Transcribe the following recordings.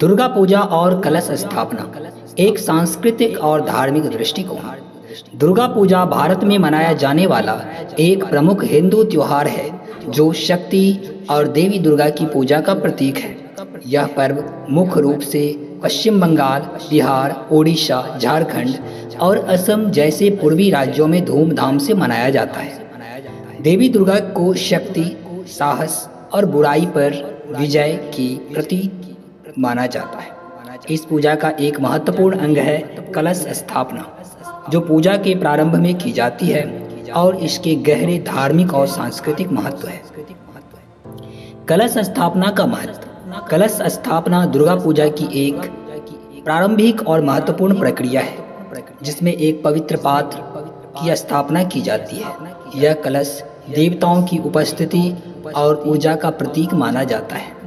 दुर्गा पूजा और कलश स्थापना एक सांस्कृतिक और धार्मिक दृष्टिकोण। दुर्गा पूजा भारत में मनाया जाने वाला एक प्रमुख हिंदू त्योहार है जो शक्ति और देवी दुर्गा की पूजा का प्रतीक है। यह पर्व मुख्य रूप से पश्चिम बंगाल, बिहार, ओडिशा, झारखंड और असम जैसे पूर्वी राज्यों में धूमधाम से मनाया जाता है। देवी दुर्गा को शक्ति, साहस और बुराई पर विजय की प्रतीक माना जाता है। इस पूजा का एक महत्वपूर्ण अंग है कलश स्थापना, जो पूजा के प्रारंभ में की जाती है और इसके गहरे धार्मिक और सांस्कृतिक महत्व है। कलश स्थापना का महत्व। कलश स्थापना दुर्गा पूजा की एक प्रारंभिक और महत्वपूर्ण प्रक्रिया है जिसमें एक पवित्र पात्र की स्थापना की जाती है। यह कलश देवताओं की उपस्थिति और ऊर्जा का प्रतीक माना जाता है।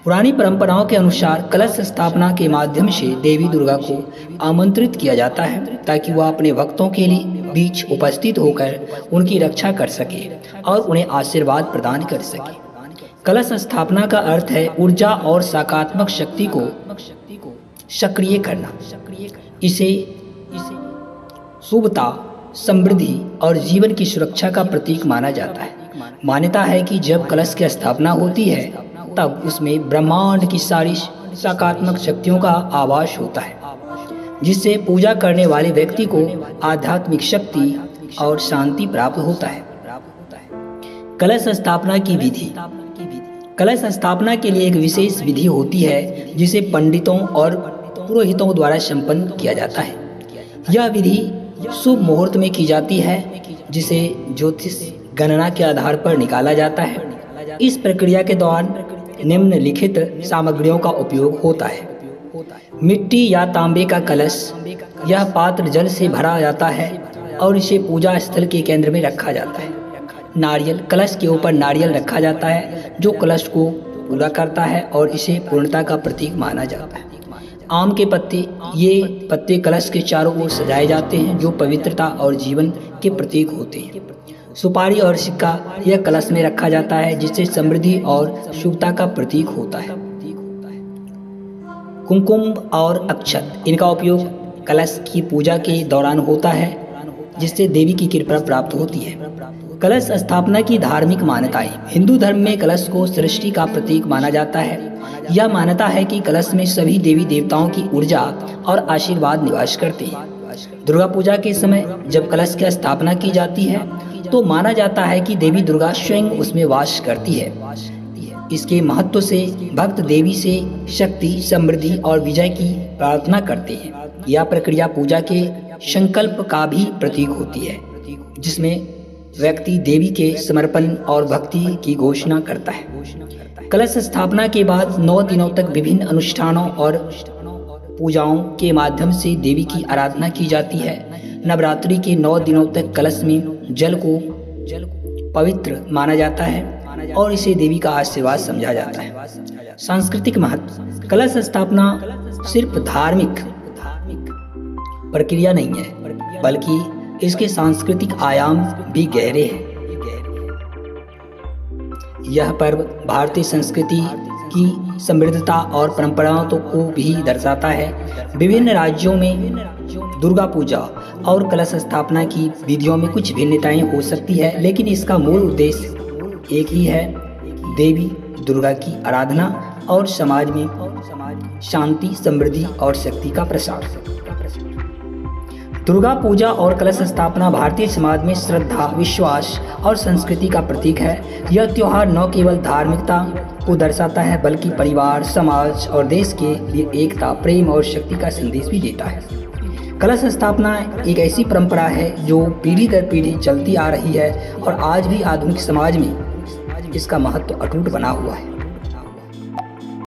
पुरानी परंपराओं के अनुसार कलश स्थापना के माध्यम से देवी दुर्गा को आमंत्रित किया जाता है ताकि वह अपने भक्तों के लिए बीच उपस्थित होकर उनकी रक्षा कर सके और उन्हें आशीर्वाद प्रदान कर सके। कलश स्थापना का अर्थ है ऊर्जा और सकारात्मक शक्ति को सक्रिय करना। इसे शुभता, समृद्धि और जीवन की सुरक्षा का प्रतीक माना जाता है। मान्यता है कि जब कलश की स्थापना होती है तब उसमें ब्रह्मांड की सारी सकारात्मक शक्तियों का आवास होता है, जिससे पूजा करने वाले व्यक्ति को आध्यात्मिक शक्ति और शांति प्राप्त होता है। कलश स्थापना की विधि। कलश स्थापना के लिए एक विशेष विधि होती है जिसे पंडितों और पुरोहितों द्वारा संपन्न किया जाता है। यह विधि शुभ मुहूर्त में की जाती है, जिसे ज्योतिष गणना के आधार पर निकाला जाता है। इस प्रक्रिया के दौरान निम्नलिखित सामग्रियों का उपयोग होता है। मिट्टी या तांबे का कलश। यह पात्र जल से भरा जाता है और इसे पूजा स्थल के केंद्र में रखा जाता है। नारियल। कलश के ऊपर नारियल रखा जाता है जो कलश को पूरा करता है और इसे पूर्णता का प्रतीक माना जाता है। आम के पत्ते। ये पत्ते कलश के चारों ओर सजाए जाते हैं जो पवित्रता और जीवन के प्रतीक होते हैं। सुपारी और सिक्का। यह कलश में रखा जाता है जिससे समृद्धि और शुभता का प्रतीक होता है। कुमकुम और अक्षत। इनका उपयोग कलश की पूजा के दौरान होता है जिससे देवी की कृपा प्राप्त होती है। कलश स्थापना की धार्मिक मान्यताएं। हिंदू धर्म में कलश को सृष्टि का प्रतीक माना जाता है। यह मान्यता है कि कलश में सभी देवी देवताओं की ऊर्जा और आशीर्वाद निवास करते हैं। दुर्गा पूजा के समय जब कलश की स्थापना की जाती है तो माना जाता है कि देवी दुर्गा स्वयं उसमें वास करती है। इसके महत्व से भक्त देवी से शक्ति, समृद्धि और विजय की प्रार्थना करते हैं। यह प्रक्रिया पूजा के संकल्प का भी प्रतीक होती है, जिसमें व्यक्ति देवी के समर्पण और भक्ति की घोषणा करता है। कलश स्थापना के बाद 9 दिनों तक विभिन्न अनुष्ठानों और पूजाओं के माध्यम से देवी की आराधना की जाती है। नवरात्रि के 9 दिनों तक कलश में जल को पवित्र माना जाता है और इसे देवी का आशीर्वाद समझा जाता है। सांस्कृतिक महत्व। कलश स्थापना सिर्फ धार्मिक प्रक्रिया नहीं है, बल्कि इसके सांस्कृतिक आयाम भी गहरे हैं। यह पर्व भारतीय संस्कृति की समृद्धता और परंपराओं को भी दर्शाता है। विभिन्न राज्यों में दुर्गा पूजा और कलश स्थापना की विधियों में कुछ भिन्नताएं हो सकती है, लेकिन इसका मूल उद्देश्य एक ही है, देवी दुर्गा की आराधना और समाज में शांति, समृद्धि और शक्ति का प्रसार। दुर्गा पूजा और कलश स्थापना भारतीय समाज में श्रद्धा, विश्वास और संस्कृति का प्रतीक है। यह त्योहार न केवल धार्मिकता को दर्शाता है बल्कि परिवार, समाज और देश के लिए एकता, प्रेम और शक्ति का संदेश भी देता है। कलश स्थापना एक ऐसी परंपरा है जो पीढ़ी दर पीढ़ी चलती आ रही है और आज भी आधुनिक समाज में इसका महत्व अटूट बना हुआ है।